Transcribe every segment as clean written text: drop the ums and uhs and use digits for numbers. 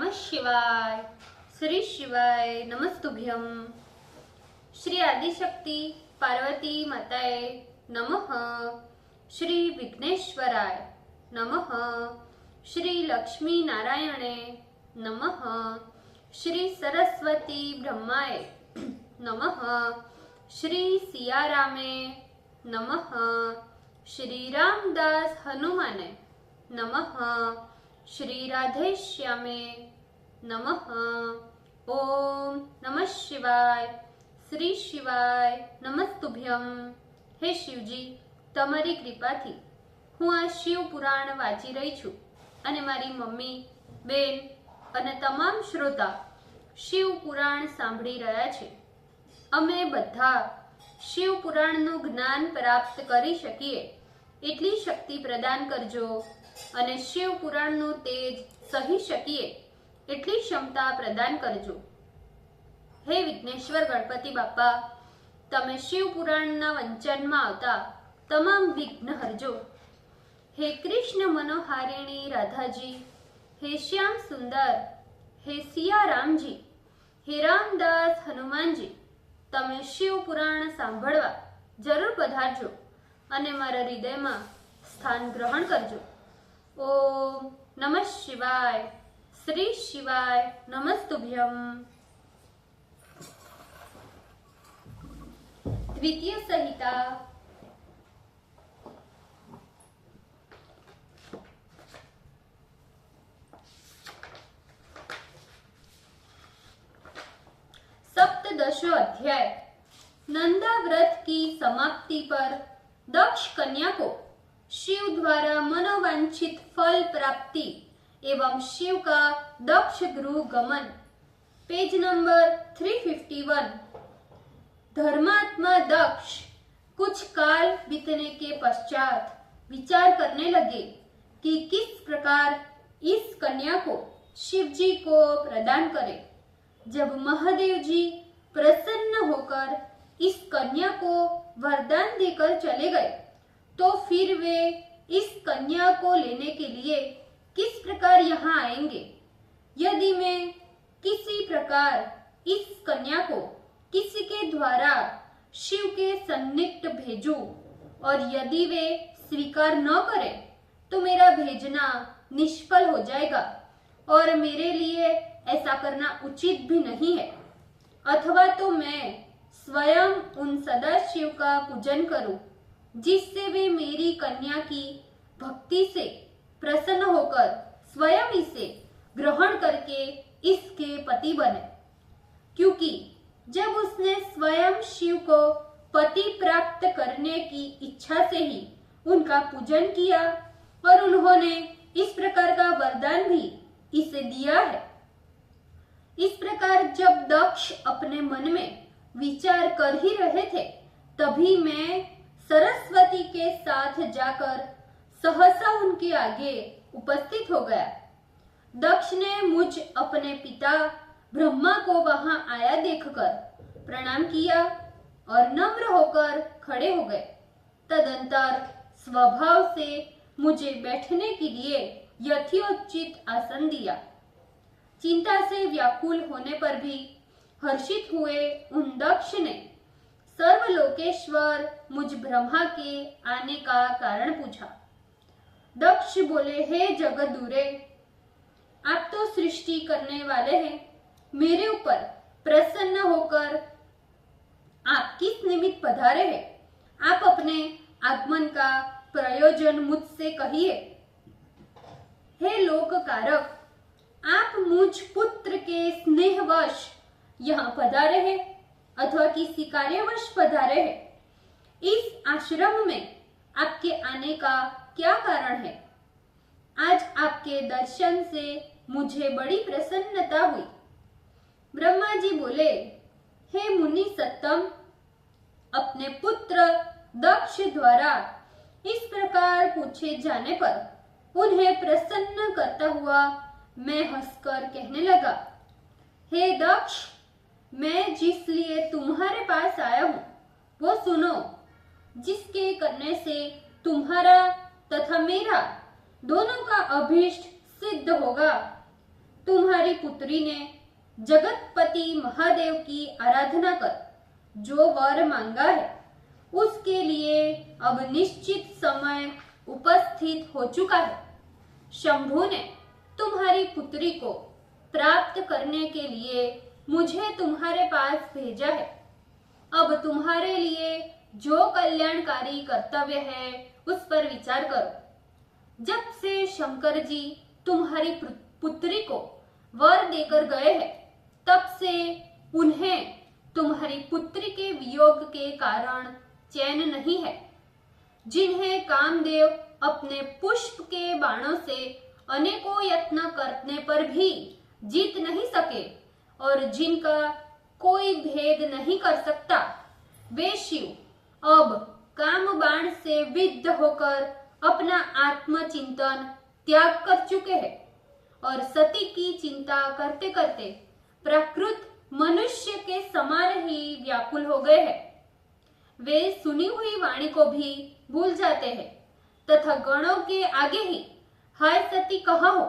नमः शिवाय। श्री शिवाय नमस्तुभ्यम। श्री आदिशक्ति पार्वती माताए नमः। श्री विघ्नेश्वराय नमः। श्री लक्ष्मी नारायणे नमः। श्री सरस्वती ब्रह्माय नमः। श्री सियारामे नमः। श्री रामदास हनुमाने नमः। श्री राधेश्यामे नमः। ओम नमः शिवाय। श्री शिवाय नमस्तुभ्यम। हे शिवजी, તમારી કૃપાથી હું આ શિવ પુરાણ વાંચી રહી છું અને મારી મમ્મી, બેન અને તમામ શ્રોતા શિવ પુરાણ સાંભળી રહ્યા છે। અમે બધા શિવ પુરાણનું જ્ઞાન પ્રાપ્ત કરી શકીએ એટલી શક્તિ પ્રદાન કરજો અને શિવ પુરાણનું તેજ સહી શકીએ એટલી ક્ષમતા પ્રદાન કરજો। હે વિઘ્નેશ્વર ગણપતિ બાપા, તમે શિવ પુરાણના વંચનમાં આવતા તમામ વિઘ્ન હરજો। હે કૃષ્ણ મનોહારિણી રાધાજી, હે શ્યામ સુંદર, હે સિયારામજી, હે રામદાસ હનુમાનજી, તમે શિવ પુરાણ સાંભળવા જરૂર પધારજો અને મારા હૃદયમાં સ્થાન ગ્રહણ કરજો। ओम नमः शिवाय। श्री शिवाय नमस्तुभ्यम। द्वितीय संहिता। सप्तदशो अध्याय। नंदा व्रत की समाप्ति पर दक्ष कन्या को शिव द्वारा मनोवांछित फल प्राप्ति एवं शिव का दक्ष गृह गमन। Page number 351। धर्मात्मा दक्ष कुछ काल बीतने के पश्चात विचार करने लगे कि किस प्रकार इस कन्या को शिव जी को प्रदान करें। जब महादेव जी प्रसन्न होकर इस कन्या को वरदान देकर चले गए तो फिर वे इस कन्या को लेने के लिए किस प्रकार यहाँ आएंगे। यदि मैं किसी प्रकार इस कन्या को किसी के द्वारा शिव के सन्निकट भेजूं और यदि वे स्वीकार न करें तो मेरा भेजना निष्फल हो जाएगा और मेरे लिए ऐसा करना उचित भी नहीं है। अथवा तो मैं स्वयं उन सदाशिव का पूजन करूं जिससे वे मेरी कन्या की भक्ति से प्रसन्न होकर स्वयं इसे ग्रहण करके इसके पति बने। क्योंकि जब उसने स्वयं शिव को पति प्राप्त करने की इच्छा से ही उनका पूजन किया और उन्होंने इस प्रकार का वरदान भी इसे दिया है। इस प्रकार जब दक्ष अपने मन में विचार कर ही रहे थे तभी मैं सरस्वती के साथ जाकर सहसा उनके आगे उपस्थित हो गया। दक्ष ने मुझ अपने पिता ब्रह्मा को वहां आया देखकर प्रणाम किया और नम्र होकर खड़े हो गए। तदंतर स्वभाव से मुझे बैठने के लिए यथोचित आसन दिया। चिंता से व्याकुल होने पर भी हर्षित हुए उन दक्ष ने सर्वलोकेश्वर मुझ ब्रह्मा के आने का कारण पूछा। दक्ष बोले, हे जगदूरे, आप तो सृष्टि करने वाले हैं। मेरे ऊपर प्रसन्न होकर आप किस निमित्त पधारे हैं? आप अपने आगमन का प्रयोजन मुझसे कहिए। हे लोककारक, आप मुझ पुत्र के स्नेहवश यहाँ पधारे हैं अथवा किसी कार्यवश पधारे हैं? इस आश्रम में आपके आने का क्या कारण है? आज आपके दर्शन से मुझे बड़ी प्रसन्नता हुई। ब्रह्मा जी बोले, हे मुनि सत्तम, अपने पुत्र दक्ष द्वारा इस प्रकार पूछे जाने पर उन्हें प्रसन्न करता हुआ मैं हंसकर कहने लगा, हे दक्ष, मैं जिस लिए तुम्हारे पास आया हूं वो सुनो, जिसके करने से तुम्हारा तथा मेरा दोनों का अभीष्ट सिद्ध होगा। तुम्हारी पुत्री ने जगतपति महादेव की आराधना कर जो वर मांगा है उसके लिए अब निश्चित समय उपस्थित हो चुका है। शंभु ने तुम्हारी पुत्री को प्राप्त करने के लिए मुझे तुम्हारे पास भेजा है। अब तुम्हारे लिए जो कल्याणकारी कर्तव्य है उस पर विचार करो। जब से शंकर जी तुम्हारी पुत्री को वर देकर गए हैं तब से उन्हें तुम्हारी पुत्री के वियोग के कारण चैन नहीं है। जिन्हें कामदेव अपने पुष्प के बाणों से अनेकों यत्न करने पर भी जीत नहीं सके और जिनका कोई भेद नहीं कर सकता, वे शिव अब काम बाण से विद्ध होकर अपना आत्मचिंतन त्याग कर चुके हैं और सती की चिंता करते करते प्राकृत मनुष्य के समान ही व्याकुल हो गए हैं। वे सुनी हुई वाणी को भी भूल जाते हैं तथा गणों के आगे ही हाय सती कहा हो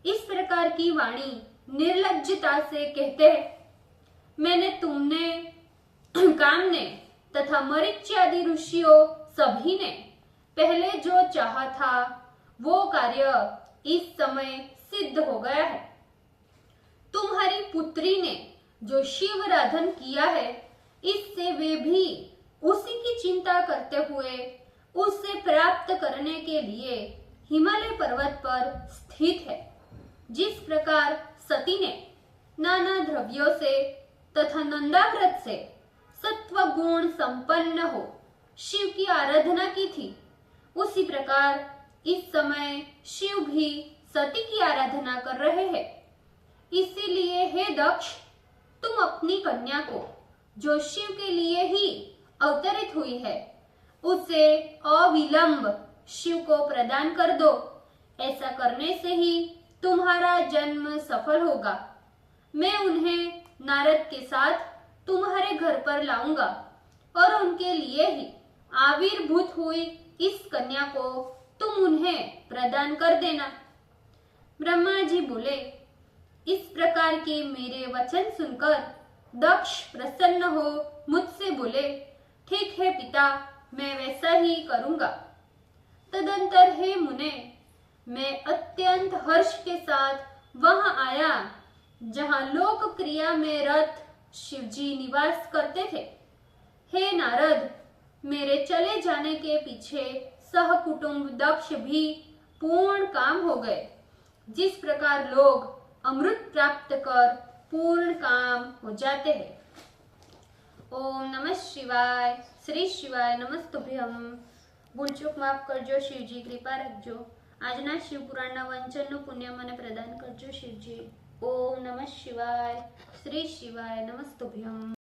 इस प्रकार की वाणी निर्लज्जता से कहते हैं। मैंने तुमने कामने तथा मरीच्यादि ऋषियों सभी ने पहले जो चाहा था वो कार्य इस समय सिद्ध हो गया है। तुम्हारी पुत्री ने जो शिवराधन किया है इससे वे भी उसी की चिंता करते हुए उससे प्राप्त करने के लिए हिमालय पर्वत पर स्थित है। जिस प्रकार सती ने नाना द्रव्यों से तथा नंदाव्रत से सत्व गुण संपन्न हो शिव की आराधना की थी, उसी प्रकार इस समय शिव भी सती की आराधना कर रहे हैं। इसीलिए हे दक्ष, तुम अपनी कन्या को जो शिव के लिए ही अवतरित हुई है उसे अविलंब शिव को प्रदान कर दो। ऐसा करने से ही तुम्हारा जन्म सफल होगा। मैं उन्हें नारद के साथ तुम्हारे घर पर लाऊंगा और उनके लिए ही आविर्भूत हुई इस कन्या को तुम उन्हें प्रदान कर देना। ब्रह्मा जी बोले, इस प्रकार के मेरे वचन सुनकर दक्ष प्रसन्न हो मुझसे बोले, ठीक है पिता, मैं वैसा ही करूंगा। तदंतर हे मुने, मैं अत्यंत हर्ष के साथ वहां आया जहां लोक क्रिया में रत शिवजी निवास करते थे। हे नारद, मेरे चले जाने के पीछे सहकुटुंब दक्ष भी पूर्ण काम हो गए। जिस प्रकार लोग अमृत प्राप्त कर पूर्ण काम हो जाते हैं। ओम नमः शिवाय। श्री शिवाय नमस्तुभ्यम। ભૂલચૂક માફ કરજો શિવજી, કૃપા રાખજો। આજના શિવપુરાણના વાંચનનું પુણ્ય મને પ્રદાન કરજો શિવજી। ઓમ નમઃ શિવાય। શ્રી શિવાય નમસ્તુભ્યમ।